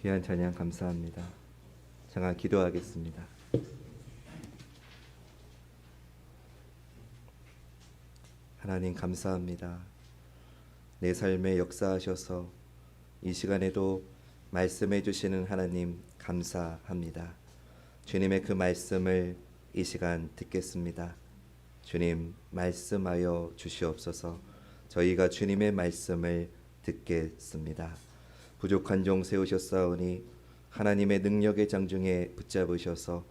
귀한 찬양 감사합니다. 잠깐 기도하겠습니다. 하나님 감사합니다. 내 삶에 역사하셔서 이 시간에도 말씀해 주시는 하나님 감사합니다. 주님의 그 말씀을 이 시간 듣겠습니다. 주님 말씀하여 주시옵소서. 저희가 주님의 말씀을 듣겠습니다. 부족한 종 세우셨사오니 하나님의 능력의 장중에 붙잡으셔서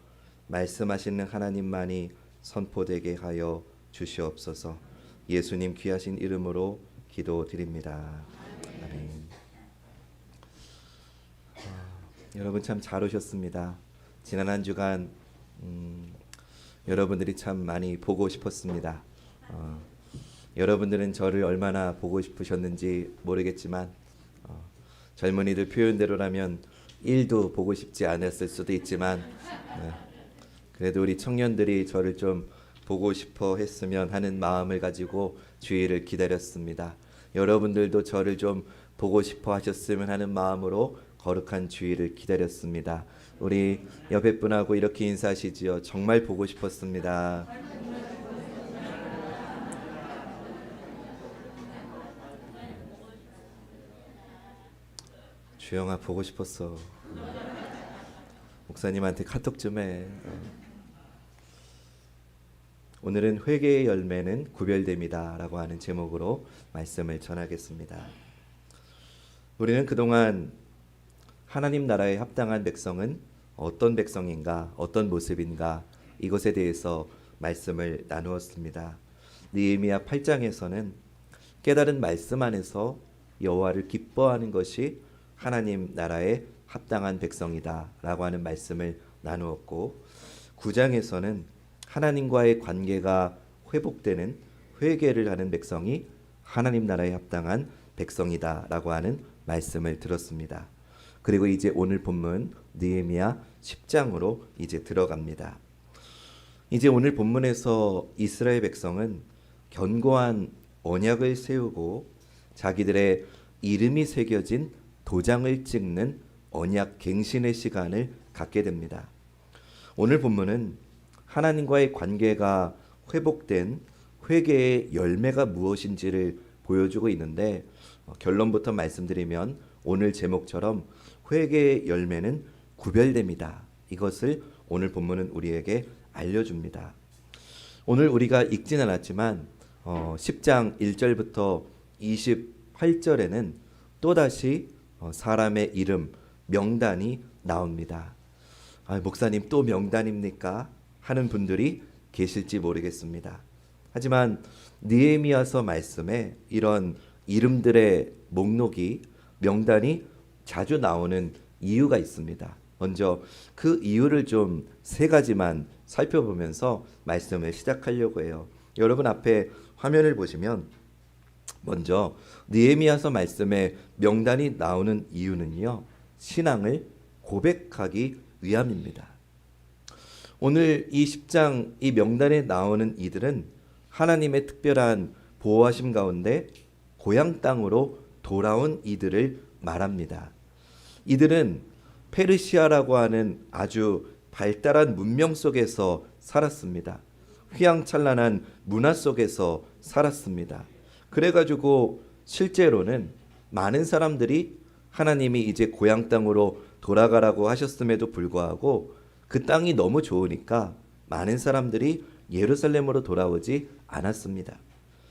말씀하시는 하나님만이 선포되게 하여 주시옵소서. 예수님 귀하신 이름으로 기도드립니다. 아멘. 여러분 참 잘 오셨습니다. 지난 한 주간 여러분들이 참 많이 보고 싶었습니다. 여러분들은 저를 얼마나 보고 싶으셨는지 모르겠지만 젊은이들 표현대로라면 1도 보고 싶지 않았을 수도 있지만 그래도 우리 청년들이 저를 좀 보고 싶어 했으면 하는 마음을 가지고 주일을 기다렸습니다. 여러분들도 저를 좀 보고 싶어 하셨으면 하는 마음으로 거룩한 주일을 기다렸습니다. 우리 옆에 분하고 이렇게 인사하시지요. 정말 보고 싶었습니다. 주영아 보고 싶었어. 목사님한테 카톡 좀 해. 오늘은 회개의 열매는 구별됨이다 라고 하는 제목으로 말씀을 전하겠습니다. 우리는 그동안 하나님 나라에 합당한 백성은 어떤 백성인가, 어떤 모습인가, 이것에 대해서 말씀을 나누었습니다. 느헤미야 8장에서는 깨달은 말씀 안에서 여호와를 기뻐하는 것이 하나님 나라에 합당한 백성이다 라고 하는 말씀을 나누었고, 9장에서는 하나님과의 관계가 회복되는 회개를 하는 백성이 하나님 나라에 합당한 백성이다 라고 하는 말씀을 들었습니다. 그리고 이제 오늘 본문 느헤미야 10장으로 이제 들어갑니다. 이제 오늘 본문에서 이스라엘 백성은 견고한 언약을 세우고 자기들의 이름이 새겨진 도장을 찍는 언약 갱신의 시간을 갖게 됩니다. 오늘 본문은 하나님과의 관계가 회복된 회개의 열매가 무엇인지를 보여주고 있는데, 결론부터 말씀드리면 오늘 제목처럼 회개의 열매는 구별됩니다. 이것을 오늘 본문은 우리에게 알려줍니다. 오늘 우리가 읽진 않았지만 10장 1절부터 28절에는 또다시 사람의 이름, 명단이 나옵니다. 목사님 또 명단입니까? 하는 분들이 계실지 모르겠습니다. 하지만 느헤미야서 말씀에 이런 이름들의 목록이, 명단이 자주 나오는 이유가 있습니다. 먼저 그 이유를 좀 세 가지만 살펴보면서 말씀을 시작하려고 해요. 여러분 앞에 화면을 보시면 먼저 느헤미야서 말씀에 명단이 나오는 이유는요, 신앙을 고백하기 위함입니다. 오늘 이 10장 이 명단에 나오는 이들은 하나님의 특별한 보호하심 가운데 고향 땅으로 돌아온 이들을 말합니다. 이들은 페르시아라고 하는 아주 발달한 문명 속에서 살았습니다. 휘황찬란한 문화 속에서 살았습니다. 그래가지고 실제로는 많은 사람들이 하나님이 이제 고향 땅으로 돌아가라고 하셨음에도 불구하고 그 땅이 너무 좋으니까 많은 사람들이 예루살렘으로 돌아오지 않았습니다.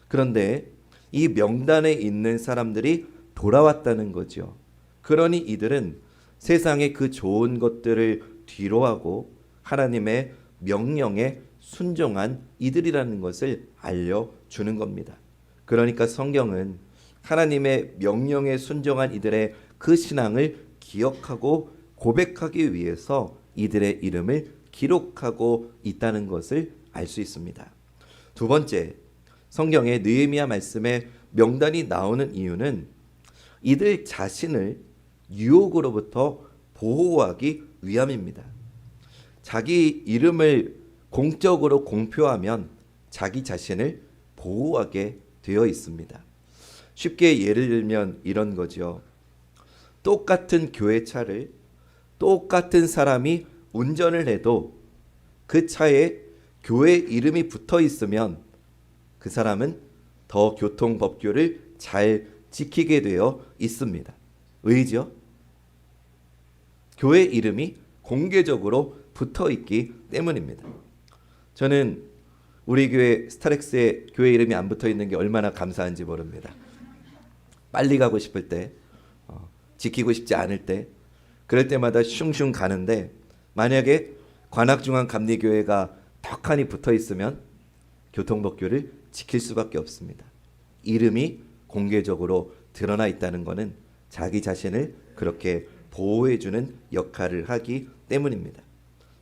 그런데 이 명단에 있는 사람들이 돌아왔다는 거죠. 그러니 이들은 세상의 그 좋은 것들을 뒤로하고 하나님의 명령에 순종한 이들이라는 것을 알려주는 겁니다. 그러니까 성경은 하나님의 명령에 순종한 이들의 그 신앙을 기억하고 고백하기 위해서 이들의 이름을 기록하고 있다는 것을 알 수 있습니다. 두 번째, 성경의 느헤미야 말씀에 명단이 나오는 이유는 이들 자신을 유혹으로부터 보호하기 위함입니다. 자기 이름을 공적으로 공표하면 자기 자신을 보호하게 되어 있습니다. 쉽게 예를 들면 이런 거죠. 똑같은 교회 차를 똑같은 사람이 운전을 해도 그 차에 교회 이름이 붙어 있으면 그 사람은 더 교통법규를 잘 지키게 되어 있습니다. 왜죠? 교회 이름이 공개적으로 붙어 있기 때문입니다. 저는 우리 교회 스타렉스에 교회 이름이 안 붙어 있는 게 얼마나 감사한지 모릅니다. 빨리 가고 싶을 때, 지키고 싶지 않을 때, 그럴 때마다 슝슝 가는데 만약에 관악중앙감리교회가 턱하니 붙어 있으면 교통법규를 지킬 수밖에 없습니다. 이름이 공개적으로 드러나 있다는 것은 자기 자신을 그렇게 보호해주는 역할을 하기 때문입니다.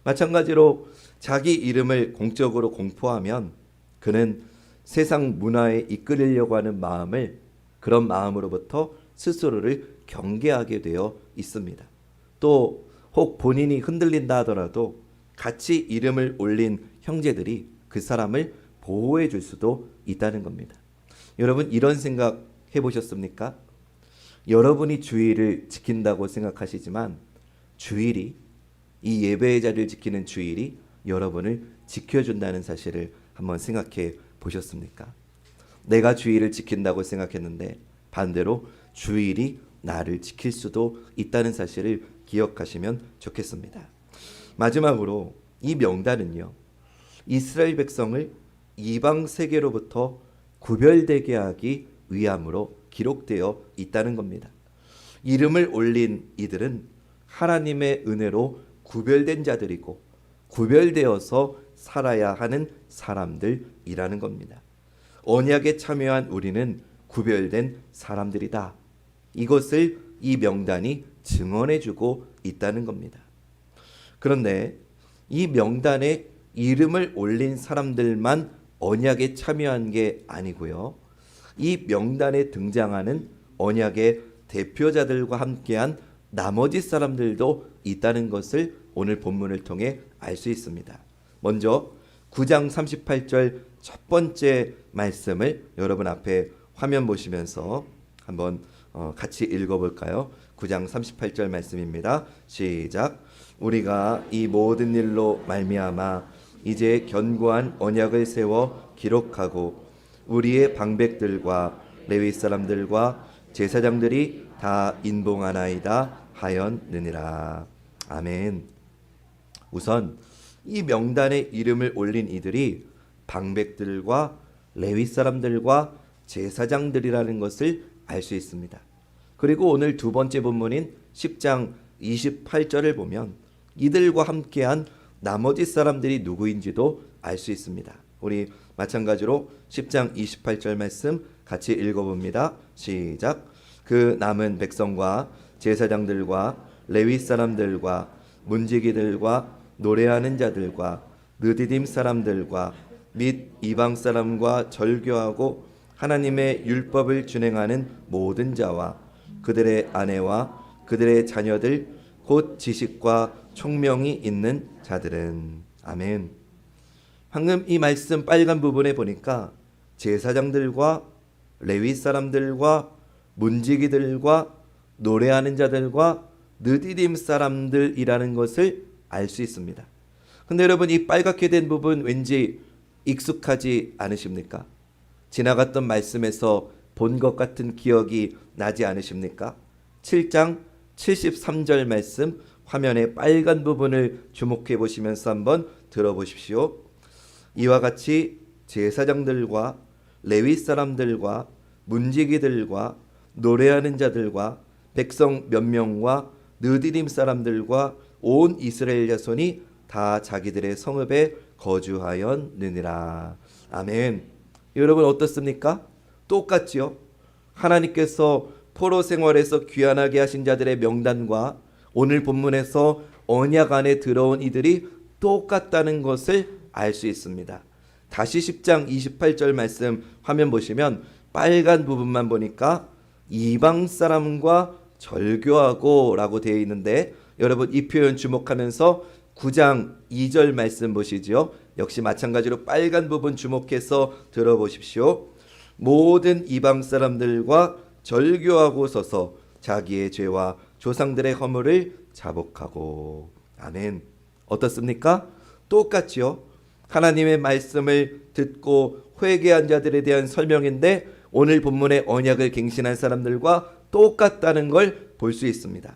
마찬가지로 자기 이름을 공적으로 공포하면 그는 세상 문화에 이끌리려고 하는 마음을 그런 마음으로부터 스스로를 경계하게 되어 있습니다. 또 혹 본인이 흔들린다 하더라도 같이 이름을 올린 형제들이 그 사람을 보호해 줄 수도 있다는 겁니다. 여러분 이런 생각 해보셨습니까? 여러분이 주일을 지킨다고 생각하시지만 주일이 이 예배의 자리를 지키는 주일이 여러분을 지켜준다는 사실을 한번 생각해 보셨습니까? 내가 주일을 지킨다고 생각했는데 반대로 주일이 나를 지킬 수도 있다는 사실을 기억하시면 좋겠습니다. 마지막으로 이 명단은요, 이스라엘 백성을 이방 세계로부터 구별되게 하기 위함으로 기록되어 있다는 겁니다. 이름을 올린 이들은 하나님의 은혜로 구별된 자들이고 구별되어서 살아야 하는 사람들이라는 겁니다. 언약에 참여한 우리는 구별된 사람들이다. 이것을 이 명단이 증언해주고 있다는 겁니다. 그런데 이 명단에 이름을 올린 사람들만 언약에 참여한 게 아니고요. 이 명단에 등장하는 언약의 대표자들과 함께한 나머지 사람들도 있다는 것을 오늘 본문을 통해 알 수 있습니다. 먼저 9장 38절 첫 번째 말씀을 여러분 앞에 화면 보시면서 한번 같이 읽어볼까요? 9장 38절 말씀입니다. 시작. 우리가 이 모든 일로 말미암아 이제 견고한 언약을 세워 기록하고 우리의 방백들과 레위 사람들과 제사장들이 다 인봉하나이다 하였느니라. 아멘. 우선 이 명단에 이름을 올린 이들이 방백들과 레위 사람들과 제사장들이라는 것을 알 수 있습니다. 그리고 오늘 두 번째 본문인 10장 28절을 보면 이들과 함께한 나머지 사람들이 누구인지도 알 수 있습니다. 우리 마찬가지로 10장 28절 말씀 같이 읽어봅니다. 시작. 그 남은 백성과 제사장들과 레위 사람들과 문지기들과 노래하는 자들과 느디딤 사람들과 및 이방 사람과 절교하고 하나님의 율법을 준행하는 모든 자와 그들의 아내와 그들의 자녀들 곧 지식과 총명이 있는 자들은. 아멘. 방금 이 말씀 빨간 부분에 보니까 제사장들과 레위 사람들과 문지기들과 노래하는 자들과 느디딤 사람들이라는 것을 알 수 있습니다. 근데 여러분 이 빨갛게 된 부분 왠지 익숙하지 않으십니까? 지나갔던 말씀에서 본 것 같은 기억이 나지 않으십니까? 7장 73절 말씀 화면의 빨간 부분을 주목해 보시면서 한번 들어보십시오. 이와 같이 제사장들과 레위 사람들과 문지기들과 노래하는 자들과 백성 몇 명과 느디림 사람들과 온 이스라엘 자손이 다 자기들의 성읍에 거주하였느니라. 아멘. 여러분 어떻습니까? 똑같지요? 하나님께서 포로 생활에서 귀환하게 하신 자들의 명단과 오늘 본문에서 언약 안에 들어온 이들이 똑같다는 것을 알 수 있습니다. 다시 10장 28절 말씀 화면 보시면 빨간 부분만 보니까 이방 사람과 절교하고 라고 되어 있는데 여러분 이 표현 주목하면서 9장 2절 말씀 보시죠. 역시 마찬가지로 빨간 부분 주목해서 들어보십시오. 모든 이방 사람들과 절교하고 서서 자기의 죄와 조상들의 허물을 자복하고. 아멘. 어떻습니까? 똑같지요. 하나님의 말씀을 듣고 회개한 자들에 대한 설명인데 오늘 본문의 언약을 갱신한 사람들과 똑같다는 걸 볼 수 있습니다.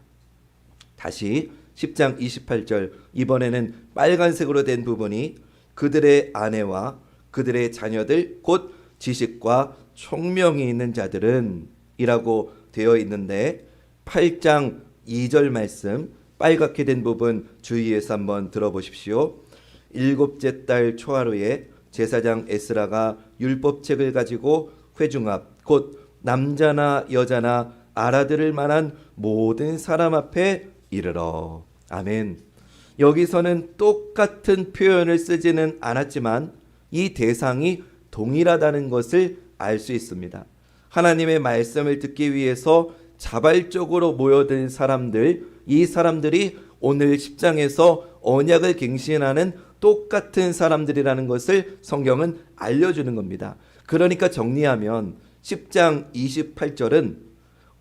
다시 10장 28절, 이번에는 빨간색으로 된 부분이 그들의 아내와 그들의 자녀들 곧 지식과 총명이 있는 자들은 이라고 되어 있는데 8장 2절 말씀 빨갛게 된 부분 주의해서 한번 들어보십시오. 일곱째 달 초하루에 제사장 에스라가 율법책을 가지고 회중 앞 곧 남자나 여자나 알아들을 만한 모든 사람 앞에 이르러. 아멘. 여기서는 똑같은 표현을 쓰지는 않았지만 이 대상이 동일하다는 것을 알 수 있습니다. 하나님의 말씀을 듣기 위해서 자발적으로 모여든 사람들, 이 사람들이 오늘 10장에서 언약을 갱신하는 똑같은 사람들이라는 것을 성경은 알려주는 겁니다. 그러니까 정리하면 10장 28절은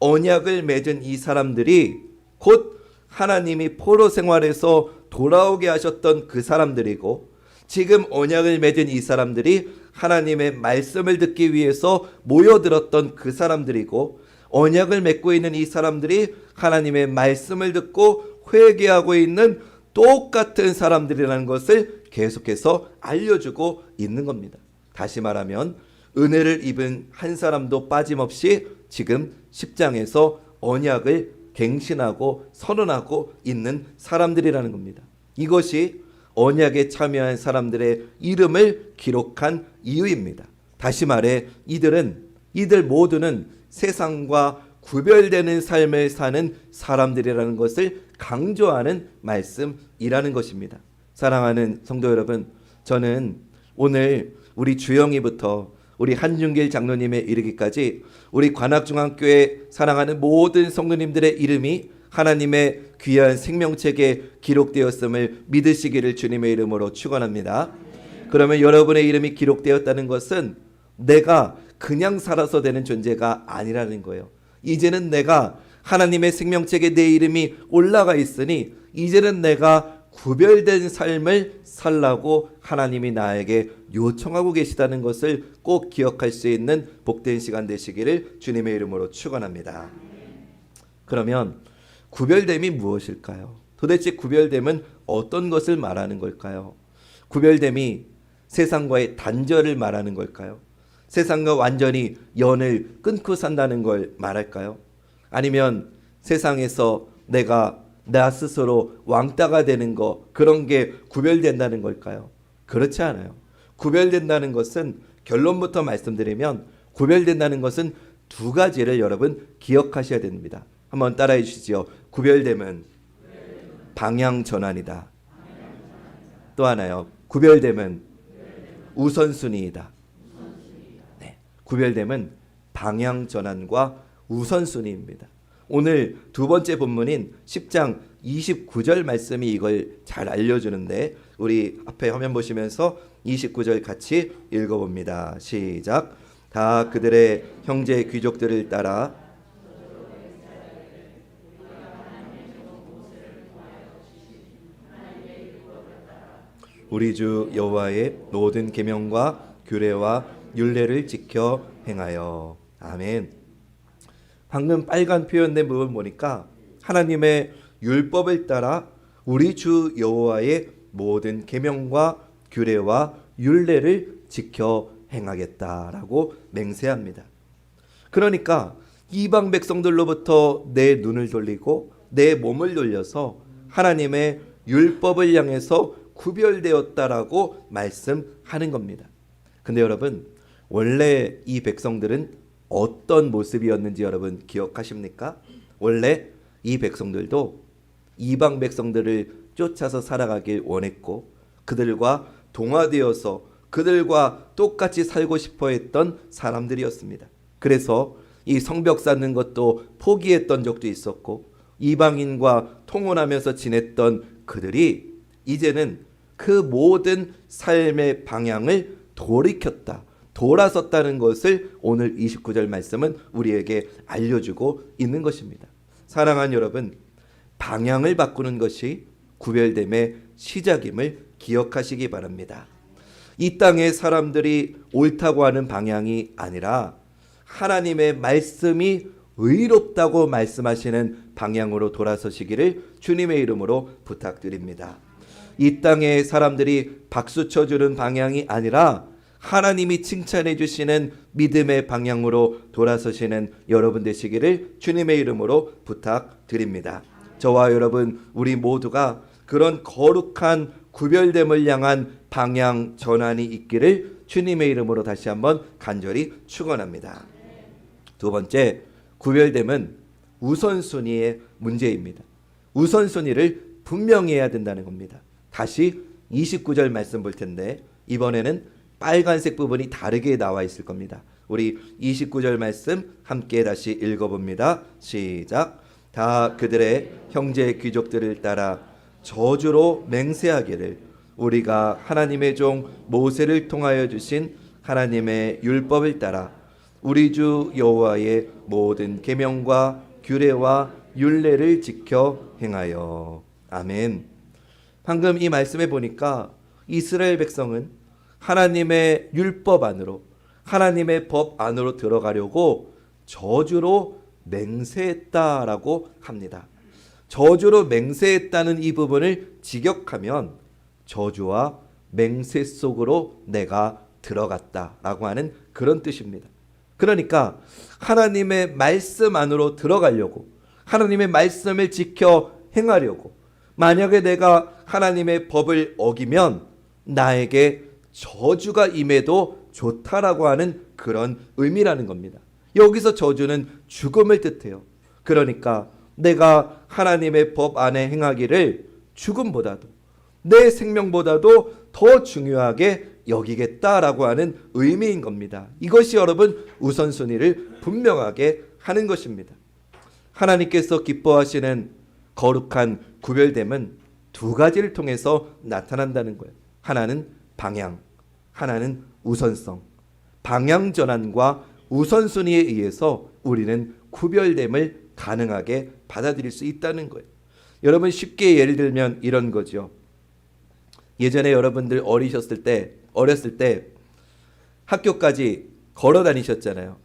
언약을 맺은 이 사람들이 곧 하나님이 포로 생활에서 돌아오게 하셨던 그 사람들이고 지금 언약을 맺은 이 사람들이 하나님의 말씀을 듣기 위해서 모여들었던 그 사람들이고 언약을 맺고 있는 이 사람들이 하나님의 말씀을 듣고 회개하고 있는 똑같은 사람들이라는 것을 계속해서 알려주고 있는 겁니다. 다시 말하면 은혜를 입은 한 사람도 빠짐없이 지금 10장에서 언약을 갱신하고 선언하고 있는 사람들이라는 겁니다. 이것이 언약에 참여한 사람들의 이름을 기록한 이유입니다. 다시 말해 이들 모두는 세상과 구별되는 삶을 사는 사람들이라는 것을 강조하는 말씀이라는 것입니다. 사랑하는 성도 여러분, 저는 오늘 우리 주영이부터 우리 한준길 장로님에 이르기까지 우리 관악중앙교회 사랑하는 모든 성도님들의 이름이 하나님의 귀한 생명책에 기록되었음을 믿으시기를 주님의 이름으로 축원합니다. 그러면 여러분의 이름이 기록되었다는 것은 내가 그냥 살아서 되는 존재가 아니라는 거예요. 이제는 내가 하나님의 생명책에 내 이름이 올라가 있으니 이제는 내가 구별된 삶을 살라고 하나님이 나에게 요청하고 계시다는 것을 꼭 기억할 수 있는 복된 시간 되시기를 주님의 이름으로 축원합니다. 그러면 구별됨이 무엇일까요? 도대체 구별됨은 어떤 것을 말하는 걸까요? 구별됨이 세상과의 단절을 말하는 걸까요? 세상과 완전히 연을 끊고 산다는 걸 말할까요? 아니면 세상에서 내가 나 스스로 왕따가 되는 거, 그런 게 구별된다는 걸까요? 그렇지 않아요. 구별된다는 것은, 결론부터 말씀드리면 구별된다는 것은 두 가지를 여러분 기억하셔야 됩니다. 한번 따라해 주시죠. 구별됨은 방향 전환이다. 또 하나요. 구별됨은 우선순위이다. 네, 구별됨은 방향 전환과 우선순위입니다. 오늘 두 번째 본문인 10장 29절 말씀이 이걸 잘 알려주는데 우리 앞에 화면 보시면서 29절 같이 읽어봅니다. 시작. 다 그들의 형제 귀족들을 따라 우리 주 여호와의 모든 계명과 규례와 율례를 지켜 행하여. 아멘. 방금 빨간 표현된 부분 보니까 하나님의 율법을 따라 우리 주 여호와의 모든 계명과 규례와 율례를 지켜 행하겠다라고 맹세합니다. 그러니까 이방 백성들로부터 내 눈을 돌리고 내 몸을 돌려서 하나님의 율법을 향해서 구별되었다라고 말씀하는 겁니다. 근데 여러분, 원래 이 백성들은 어떤 모습이었는지 여러분 기억하십니까? 원래 이 백성들도 이방 백성들을 쫓아서 살아가길 원했고 그들과 동화되어서 그들과 똑같이 살고 싶어 했던 사람들이었습니다. 그래서 이 성벽 쌓는 것도 포기했던 적도 있었고 이방인과 통혼하면서 지냈던 그들이 이제는 그 모든 삶의 방향을 돌이켰다, 돌아섰다는 것을 오늘 29절 말씀은 우리에게 알려주고 있는 것입니다. 사랑하는 여러분, 방향을 바꾸는 것이 구별됨의 시작임을 기억하시기 바랍니다. 이 땅의 사람들이 옳다고 하는 방향이 아니라 하나님의 말씀이 의롭다고 말씀하시는 방향으로 돌아서시기를 주님의 이름으로 부탁드립니다. 이 땅의 사람들이 박수 쳐주는 방향이 아니라 하나님이 칭찬해 주시는 믿음의 방향으로 돌아서시는 여러분 되시기를 주님의 이름으로 부탁드립니다. 저와 여러분, 우리 모두가 그런 거룩한 구별됨을 향한 방향 전환이 있기를 주님의 이름으로 다시 한번 간절히 축원합니다. 두 번째, 구별됨은 우선순위의 문제입니다. 우선순위를 분명히 해야 된다는 겁니다. 다시 29절 말씀 볼 텐데 이번에는 빨간색 부분이 다르게 나와 있을 겁니다. 우리 29절 말씀 함께 다시 읽어봅니다. 시작. 다 그들의 형제 귀족들을 따라 저주로 맹세하기를 우리가 하나님의 종 모세를 통하여 주신 하나님의 율법을 따라 우리 주 여호와의 모든 계명과 규례와 율례를 지켜 행하여. 아멘. 방금 이 말씀에 보니까 이스라엘 백성은 하나님의 율법 안으로, 하나님의 법 안으로 들어가려고 저주로 맹세했다라고 합니다. 저주로 맹세했다는 이 부분을 직역하면 저주와 맹세 속으로 내가 들어갔다라고 하는 그런 뜻입니다. 그러니까 하나님의 말씀 안으로 들어가려고, 하나님의 말씀을 지켜 행하려고, 만약에 내가 하나님의 법을 어기면 나에게 저주가 임해도 좋다라고 하는 그런 의미라는 겁니다. 여기서 저주는 죽음을 뜻해요. 그러니까 내가 하나님의 법 안에 행하기를 죽음보다도, 내 생명보다도 더 중요하게 여기겠다라고 하는 의미인 겁니다. 이것이 여러분 우선순위를 분명하게 하는 것입니다. 하나님께서 기뻐하시는 거룩한 구별됨은 두 가지를 통해서 나타난다는 거예요. 하나는 방향, 하나는 우선성. 방향 전환과 우선순위에 의해서 우리는 구별됨을 가능하게 받아들일 수 있다는 거예요. 여러분, 쉽게 예를 들면 이런 거죠. 예전에 여러분들 어렸을 때 학교까지 걸어 다니셨잖아요.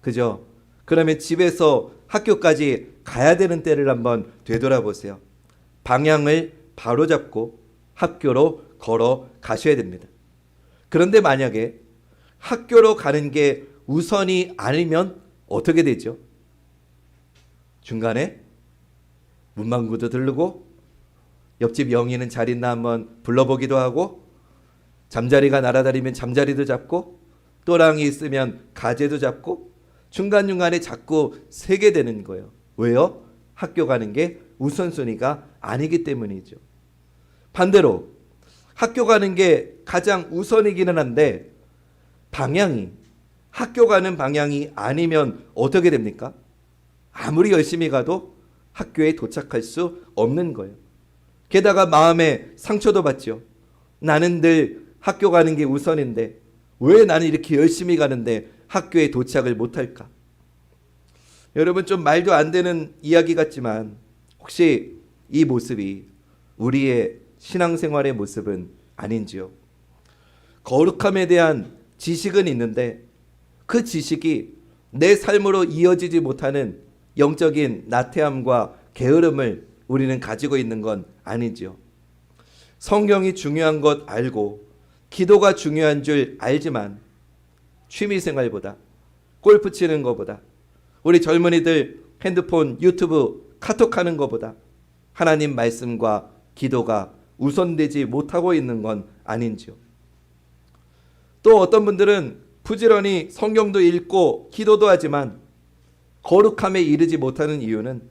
그죠? 그러면 집에서 학교까지 가야 되는 때를 한번 되돌아보세요. 방향을 바로 잡고 학교로 걸어 가셔야 됩니다. 그런데 만약에 학교로 가는 게 우선이 아니면 어떻게 되죠? 중간에 문방구도 들르고 옆집 영희는 잘 있나 한번 불러보기도 하고, 잠자리가 날아다니면 잠자리도 잡고, 또랑이 있으면 가재도 잡고, 중간중간에 자꾸 세게 되는 거예요. 왜요? 학교 가는 게 우선순위가 아니기 때문이죠. 반대로 학교 가는 게 가장 우선이기는 한데 방향이, 학교 가는 방향이 아니면 어떻게 됩니까? 아무리 열심히 가도 학교에 도착할 수 없는 거예요. 게다가 마음에 상처도 받죠. 나는 늘 학교 가는 게 우선인데 왜 나는 이렇게 열심히 가는데 학교에 도착을 못할까? 여러분, 좀 말도 안 되는 이야기 같지만 혹시 이 모습이 우리의 신앙생활의 모습은 아닌지요? 거룩함에 대한 지식은 있는데 그 지식이 내 삶으로 이어지지 못하는 영적인 나태함과 게으름을 우리는 가지고 있는 건 아니지요. 성경이 중요한 것 알고 기도가 중요한 줄 알지만 취미생활보다, 골프 치는 것보다, 우리 젊은이들 핸드폰, 유튜브, 카톡하는 것보다 하나님 말씀과 기도가 우선되지 못하고 있는 건 아닌지요. 또 어떤 분들은 부지런히 성경도 읽고 기도도 하지만 거룩함에 이르지 못하는 이유는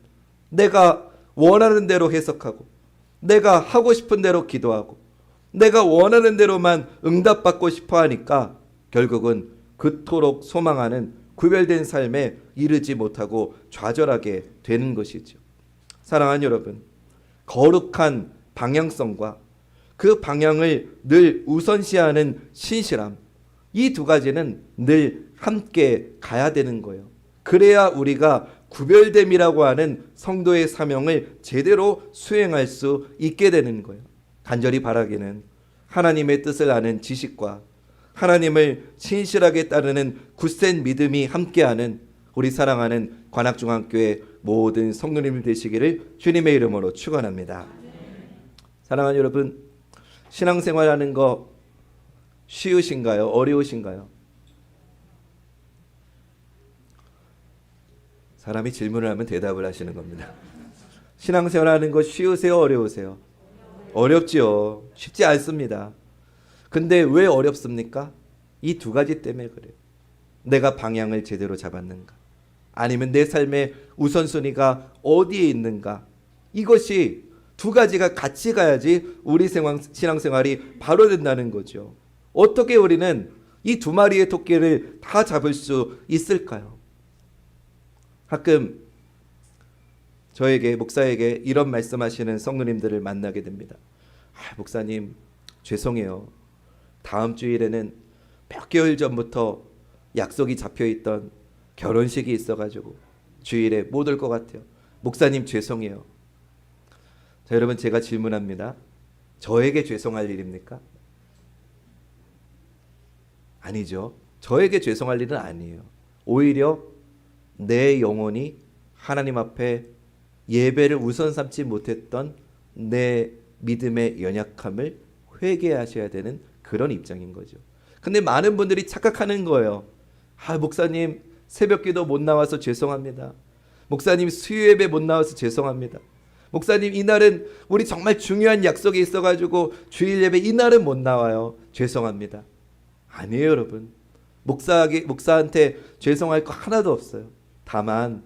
내가 원하는 대로 해석하고, 내가 하고 싶은 대로 기도하고, 내가 원하는 대로만 응답받고 싶어 하니까 결국은 그토록 소망하는 구별된 삶에 이르지 못하고 좌절하게 되는 것이죠. 사랑하는 여러분, 거룩한 방향성과 그 방향을 늘 우선시하는 신실함, 이 두 가지는 늘 함께 가야 되는 거예요. 그래야 우리가 구별됨이라고 하는 성도의 사명을 제대로 수행할 수 있게 되는 거예요. 간절히 바라기는 하나님의 뜻을 아는 지식과 하나님을 신실하게 따르는 굳센 믿음이 함께하는 우리 사랑하는 관악중앙교회 모든 성도님 되시기를 주님의 이름으로 축원합니다. 사랑하는 여러분, 신앙생활하는 거 쉬우신가요? 어려우신가요? 사람이 질문을 하면 대답을 하시는 겁니다. 신앙생활하는 거 쉬우세요? 어려우세요? 어렵지요. 쉽지 않습니다. 근데 왜 어렵습니까? 이 두 가지 때문에 그래요. 내가 방향을 제대로 잡았는가? 아니면 내 삶의 우선순위가 어디에 있는가? 이것이 두 가지가 같이 가야지 우리 신앙생활이 바로 된다는 거죠. 어떻게 우리는 이 두 마리의 토끼를 다 잡을 수 있을까요? 가끔 저에게, 목사에게 이런 말씀하시는 성도님들을 만나게 됩니다. 목사님, 죄송해요. 다음 주일에는 몇 개월 전부터 약속이 잡혀있던 결혼식이 있어가지고 주일에 못 올 것 같아요. 목사님, 죄송해요. 자, 여러분, 제가 질문합니다. 저에게 죄송할 일입니까? 아니죠. 저에게 죄송할 일은 아니에요. 오히려 내 영혼이 하나님 앞에 예배를 우선 삼지 못했던 내 믿음의 연약함을 회개하셔야 되는 그런 입장인 거죠. 근데 많은 분들이 착각하는 거예요. 목사님, 새벽기도 못 나와서 죄송합니다. 목사님, 수요예배 못 나와서 죄송합니다. 목사님, 이날은 우리 정말 중요한 약속이 있어가지고 주일 예배 이날은 못 나와요. 죄송합니다. 아니에요, 여러분. 목사한테 죄송할 거 하나도 없어요. 다만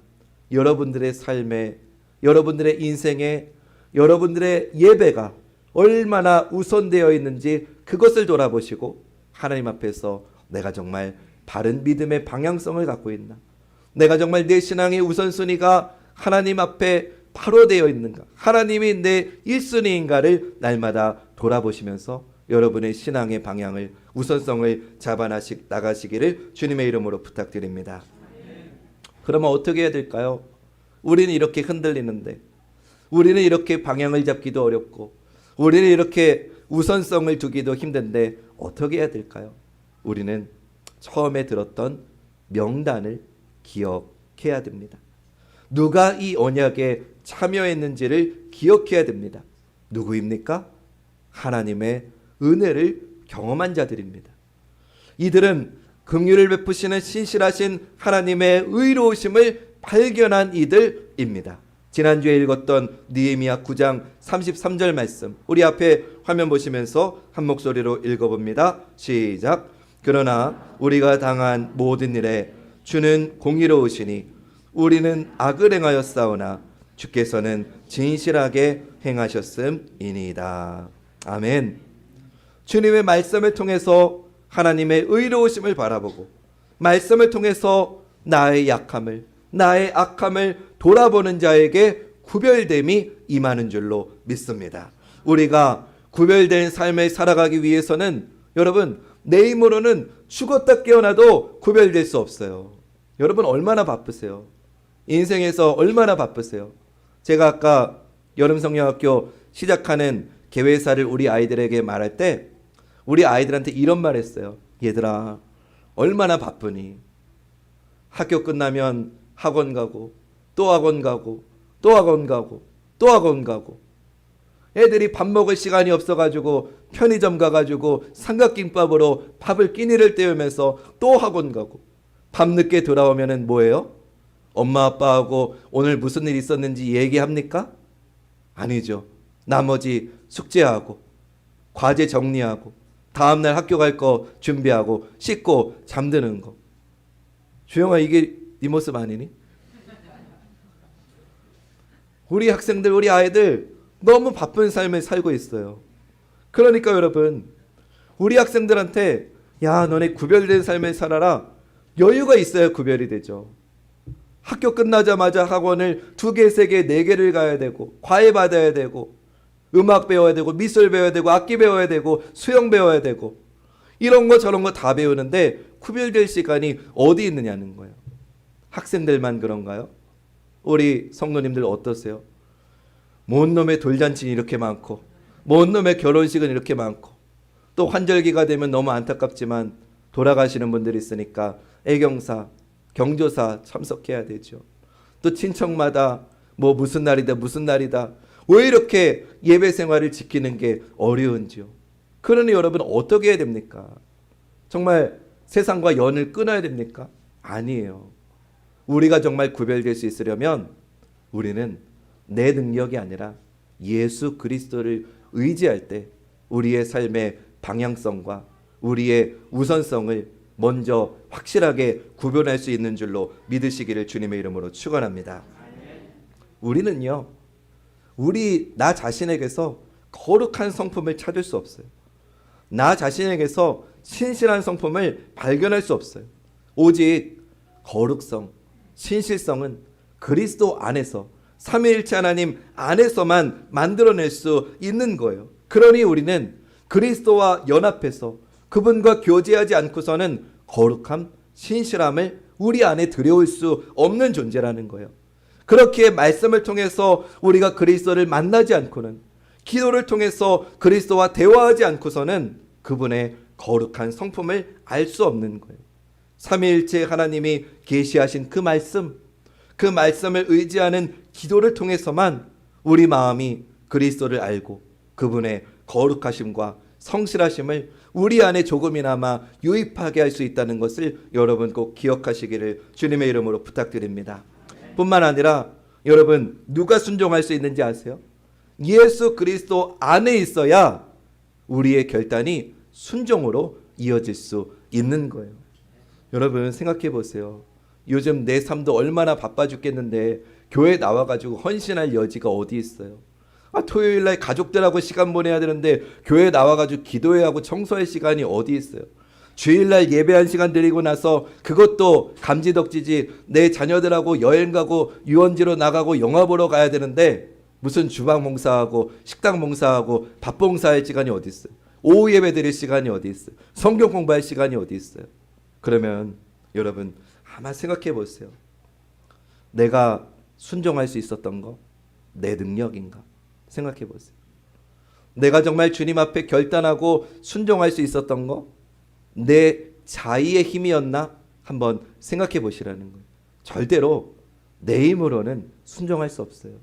여러분들의 삶에, 여러분들의 인생에, 여러분들의 예배가 얼마나 우선되어 있는지 그것을 돌아보시고 하나님 앞에서 내가 정말 바른 믿음의 방향성을 갖고 있나? 내가 정말 내 신앙의 우선순위가 하나님 앞에 바로 되어 있는가? 하나님이 내 1순위인가를 날마다 돌아보시면서 여러분의 신앙의 방향을, 우선성을 잡아 나가시기를 주님의 이름으로 부탁드립니다. 그러면 어떻게 해야 될까요? 우리는 이렇게 흔들리는데, 우리는 이렇게 방향을 잡기도 어렵고, 우리는 이렇게 우선성을 두기도 힘든데 어떻게 해야 될까요? 우리는 처음에 들었던 명단을 기억해야 됩니다. 누가 이 언약에 참여했는지를 기억해야 됩니다. 누구입니까? 하나님의 은혜를 경험한 자들입니다. 이들은 긍휼을 베푸시는 신실하신 하나님의 의로우심을 발견한 이들입니다. 지난주에 읽었던 느헤미야 9장 33절 말씀, 우리 앞에 화면 보시면서 한 목소리로 읽어봅니다. 시작. 그러나 우리가 당한 모든 일에 주는 공의로우시니 우리는 악을 행하였사오나 주께서는 진실하게 행하셨음이니이다. 아멘. 주님의 말씀을 통해서 하나님의 의로우심을 바라보고, 말씀을 통해서 나의 약함을, 나의 악함을 돌아보는 자에게 구별됨이 임하는 줄로 믿습니다. 우리가 구별된 삶을 살아가기 위해서는 여러분, 내 힘으로는 죽었다 깨어나도 구별될 수 없어요. 여러분, 얼마나 바쁘세요? 인생에서 얼마나 바쁘세요? 제가 아까 여름성령학교 시작하는 개회사를 우리 아이들에게 말할 때 우리 아이들한테 이런 말 했어요. 얘들아, 얼마나 바쁘니? 학교 끝나면 학원 가고 또 학원 가고 또 학원 가고 또 학원 가고, 애들이 밥 먹을 시간이 없어가지고 편의점 가가지고 삼각김밥으로 밥을 끼니를 때우면서 또 학원 가고, 밤늦게 돌아오면은 뭐예요? 엄마 아빠하고 오늘 무슨 일 있었는지 얘기합니까? 아니죠. 나머지 숙제하고 과제 정리하고 다음날 학교 갈 거 준비하고 씻고 잠드는 거. 주영아, 이게 네 모습 아니니? 우리 학생들, 우리 아이들 너무 바쁜 삶을 살고 있어요. 그러니까 여러분, 우리 학생들한테 야, 너네 구별된 삶을 살아라, 여유가 있어야 구별이 되죠. 학교 끝나자마자 학원을 2개, 3개, 4개를 가야 되고, 과외 받아야 되고, 음악 배워야 되고, 미술 배워야 되고, 악기 배워야 되고, 수영 배워야 되고, 이런 거 저런 거 다 배우는데 구별될 시간이 어디 있느냐는 거예요. 학생들만 그런가요? 우리 성도님들 어떠세요? 뭔 놈의 돌잔치 이렇게 많고, 뭔 놈의 결혼식은 이렇게 많고, 또 환절기가 되면 너무 안타깝지만 돌아가시는 분들이 있으니까 애경사, 경조사 참석해야 되죠. 또 친척마다 뭐 무슨 날이다 무슨 날이다, 왜 이렇게 예배 생활을 지키는 게 어려운지요. 그러니 여러분 어떻게 해야 됩니까? 정말 세상과 연을 끊어야 됩니까? 아니에요. 우리가 정말 구별될 수 있으려면 우리는 내 능력이 아니라 예수 그리스도를 의지할 때 우리의 삶의 방향성과 우리의 우선성을 먼저 확실하게 구별할 수 있는 줄로 믿으시기를 주님의 이름으로 축원합니다. 우리는요, 나 자신에게서 거룩한 성품을 찾을 수 없어요. 나 자신에게서 신실한 성품을 발견할 수 없어요. 오직 거룩성, 신실성은 그리스도 안에서, 삼위일체 하나님 안에서만 만들어낼 수 있는 거예요. 그러니 우리는 그리스도와 연합해서 그분과 교제하지 않고서는 거룩함, 신실함을 우리 안에 들여올 수 없는 존재라는 거예요. 그렇기에 말씀을 통해서 우리가 그리스도를 만나지 않고는, 기도를 통해서 그리스도와 대화하지 않고서는 그분의 거룩한 성품을 알 수 없는 거예요. 삼위일체 하나님이 계시하신 그 말씀을 의지하는 기도를 통해서만 우리 마음이 그리스도를 알고 그분의 거룩하심과 성실하심을 우리 안에 조금이나마 유입하게 할 수 있다는 것을 여러분 꼭 기억하시기를 주님의 이름으로 부탁드립니다. 뿐만 아니라 여러분, 누가 순종할 수 있는지 아세요? 예수 그리스도 안에 있어야 우리의 결단이 순종으로 이어질 수 있는 거예요. 여러분 생각해 보세요. 요즘 내 삶도 얼마나 바빠 죽겠는데 교회 나와가지고 헌신할 여지가 어디 있어요? 토요일날 가족들하고 시간 보내야 되는데 교회 나와가지고 기도해야 하고 청소할 시간이 어디 있어요? 주일날 예배한 시간 드리고 나서 그것도 감지덕지지, 내 자녀들하고 여행 가고 유원지로 나가고 영화 보러 가야 되는데 무슨 주방 봉사하고 식당 봉사하고 밥 봉사할 시간이 어디 있어요? 오후 예배 드릴 시간이 어디 있어요? 성경 공부할 시간이 어디 있어요? 그러면 여러분 아마 생각해 보세요. 내가 순종할 수 있었던 거 내 능력인가? 생각해 보세요. 내가 정말 주님 앞에 결단하고 순종할 수 있었던 거 내 자의의 힘이었나? 한번 생각해 보시라는 거예요. 절대로 내 힘으로는 순종할 수 없어요.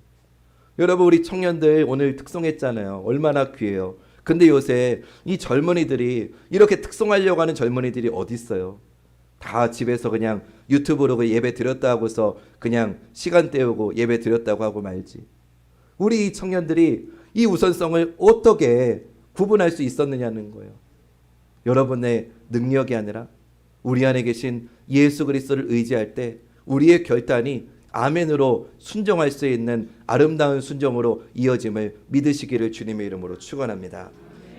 여러분, 우리 청년들 오늘 특송했잖아요. 얼마나 귀해요. 근데 요새 이 젊은이들이, 이렇게 특송하려고 하는 젊은이들이 어디 있어요? 다 집에서 그냥 유튜브로 예배 드렸다 하고서 그냥 시간 때우고 예배 드렸다고 하고 말지. 우리 청년들이 이 우선성을 어떻게 구분할 수 있었느냐는 거예요. 여러분의 능력이 아니라 우리 안에 계신 예수 그리스도를 의지할 때 우리의 결단이 아멘으로 순종할 수 있는 아름다운 순종으로 이어짐을 믿으시기를 주님의 이름으로 축원합니다.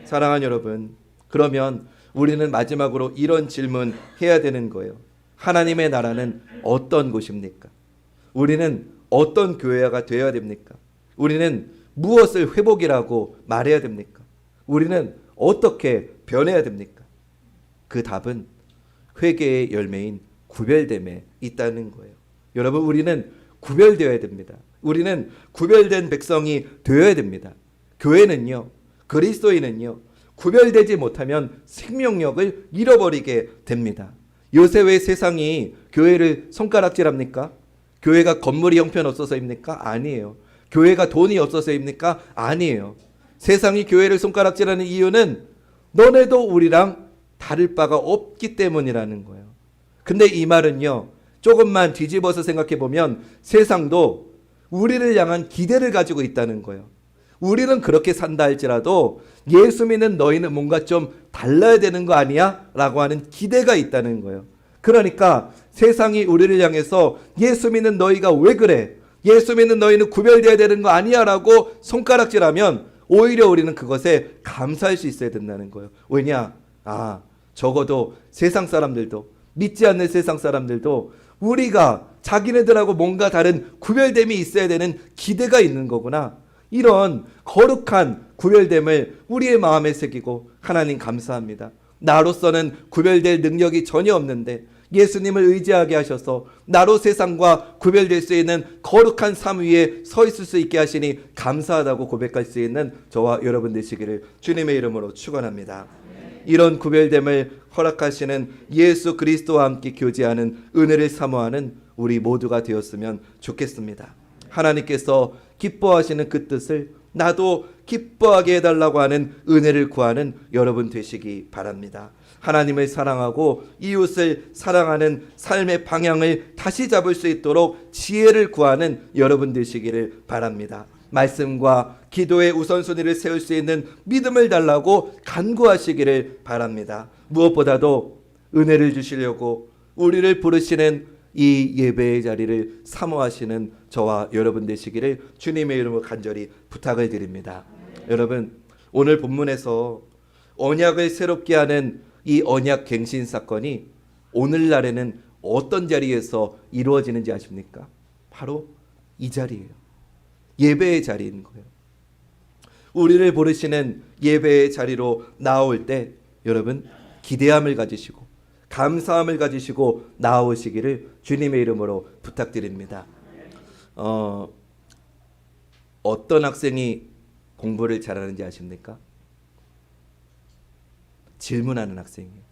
사랑하는 여러분, 그러면 우리는 마지막으로 이런 질문 해야 되는 거예요. 하나님의 나라는 어떤 곳입니까? 우리는 어떤 교회가 되어야 됩니까? 우리는 무엇을 회복이라고 말해야 됩니까? 우리는 어떻게 변해야 됩니까? 그 답은 회개의 열매인 구별됨에 있다는 거예요. 여러분, 우리는 구별되어야 됩니다. 우리는 구별된 백성이 되어야 됩니다. 교회는요, 그리스도인은요, 구별되지 못하면 생명력을 잃어버리게 됩니다. 요새 왜 세상이 교회를 손가락질합니까? 교회가 건물이 형편없어서입니까? 아니에요. 교회가 돈이 없어서입니까? 아니에요. 세상이 교회를 손가락질하는 이유는 너네도 우리랑 다를 바가 없기 때문이라는 거예요. 근데 이 말은요, 조금만 뒤집어서 생각해 보면 세상도 우리를 향한 기대를 가지고 있다는 거예요. 우리는 그렇게 산다 할지라도 예수 믿는 너희는 뭔가 좀 달라야 되는 거 아니야? 라고 하는 기대가 있다는 거예요. 그러니까 세상이 우리를 향해서 예수 믿는 너희가 왜 그래? 예수 믿는 너희는 구별되어야 되는 거 아니야? 라고 손가락질하면 오히려 우리는 그것에 감사할 수 있어야 된다는 거예요. 왜냐? 적어도 세상 사람들도, 믿지 않는 세상 사람들도 우리가 자기네들하고 뭔가 다른 구별됨이 있어야 되는 기대가 있는 거구나. 이런 거룩한 구별됨을 우리의 마음에 새기고, 하나님 감사합니다. 나로서는 구별될 능력이 전혀 없는데 예수님을 의지하게 하셔서 나로 세상과 구별될 수 있는 거룩한 삶 위에 서 있을 수 있게 하시니 감사하다고 고백할 수 있는 저와 여러분 되시기를 주님의 이름으로 축원합니다. 이런 구별됨을 허락하시는 예수 그리스도와 함께 교제하는 은혜를 사모하는 우리 모두가 되었으면 좋겠습니다. 하나님께서 기뻐하시는 그 뜻을 나도 기뻐하게 해달라고 하는 은혜를 구하는 여러분 되시기 바랍니다. 하나님을 사랑하고 이웃을 사랑하는 삶의 방향을 다시 잡을 수 있도록 지혜를 구하는 여러분 되시기를 바랍니다. 말씀과 기도의 우선순위를 세울 수 있는 믿음을 달라고 간구하시기를 바랍니다. 무엇보다도 은혜를 주시려고 우리를 부르시는 이 예배의 자리를 사모하시는 저와 여러분 되시기를 주님의 이름으로 간절히 부탁을 드립니다. 여러분, 오늘 본문에서 언약을 새롭게 하는 이 언약 갱신 사건이 오늘날에는 어떤 자리에서 이루어지는지 아십니까? 바로 이 자리예요. 예배의 자리인 거예요. 우리를 부르시는 예배의 자리로 나올 때 여러분 기대함을 가지시고 감사함을 가지시고 나오시기를 주님의 이름으로 부탁드립니다. 어떤 학생이 공부를 잘하는지 아십니까? 질문하는 학생이에요.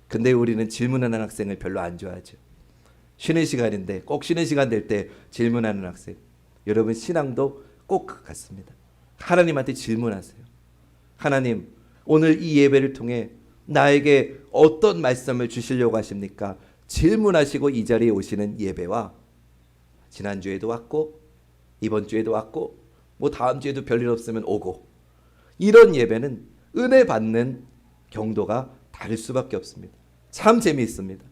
근데 우리는 질문하는 학생을 별로 안 좋아하죠. 쉬는 시간인데 꼭 쉬는 시간 될 때 질문하는 학생. 여러분 신앙도 꼭 같습니다. 하나님한테 질문하세요. 하나님, 오늘 이 예배를 통해 나에게 어떤 말씀을 주시려고 하십니까? 질문하시고 이 자리에 오시는 예배와 지난주에도 왔고 이번 주에도 왔고 뭐 다음 주에도 별일 없으면 오고 이런 예배는 은혜 받는 경도가 다를 수밖에 없습니다. 참 재미있습니다.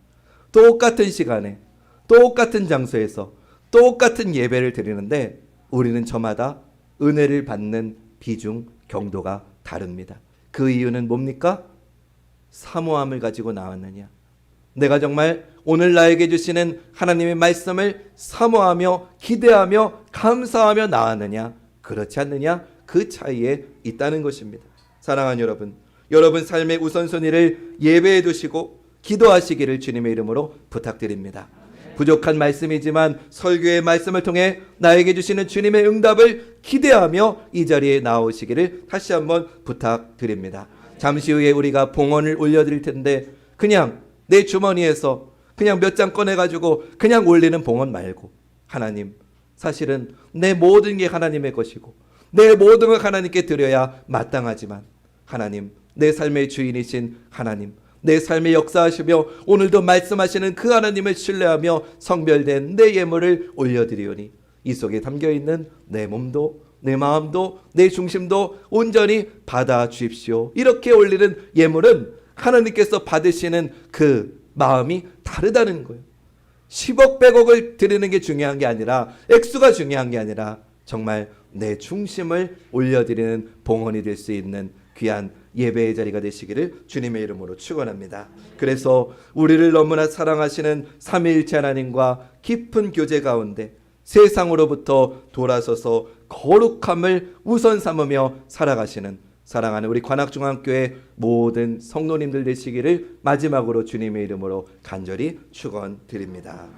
똑같은 시간에 똑같은 장소에서 똑같은 예배를 드리는데 우리는 저마다 은혜를 받는 비중, 경도가 다릅니다. 그 이유는 뭡니까? 사모함을 가지고 나왔느냐? 내가 정말 오늘 나에게 주시는 하나님의 말씀을 사모하며 기대하며 감사하며 나왔느냐? 그렇지 않느냐? 그 차이에 있다는 것입니다. 사랑하는 여러분, 여러분 삶의 우선순위를 예배에 두시고 기도하시기를 주님의 이름으로 부탁드립니다. 부족한 말씀이지만 설교의 말씀을 통해 나에게 주시는 주님의 응답을 기대하며 이 자리에 나오시기를 다시 한번 부탁드립니다. 잠시 후에 우리가 봉헌을 올려드릴 텐데 그냥 내 주머니에서 그냥 몇 장 꺼내가지고 그냥 올리는 봉헌 말고 하나님, 사실은 내 모든 게 하나님의 것이고 내 모든 걸 하나님께 드려야 마땅하지만 하나님, 내 삶의 주인이신 하나님, 내 삶에 역사하시며 오늘도 말씀하시는 그 하나님을 신뢰하며 성별된 내 예물을 올려드리오니 이 속에 담겨있는 내 몸도 내 마음도 내 중심도 온전히 받아 주십시오. 이렇게 올리는 예물은 하나님께서 받으시는 그 마음이 다르다는 거예요. 10억 100억을 드리는 게 중요한 게 아니라 액수가 중요한 게 아니라 정말 내 중심을 올려드리는 봉헌이 될 수 있는 귀한 예배의 자리가 되시기를 주님의 이름으로 축원합니다. 그래서 우리를 너무나 사랑하시는 삼위일체 하나님과 깊은 교제 가운데 세상으로부터 돌아서서 거룩함을 우선 삼으며 살아가시는 사랑하는 우리 관악중앙교회 모든 성도님들 되시기를 마지막으로 주님의 이름으로 간절히 축원드립니다.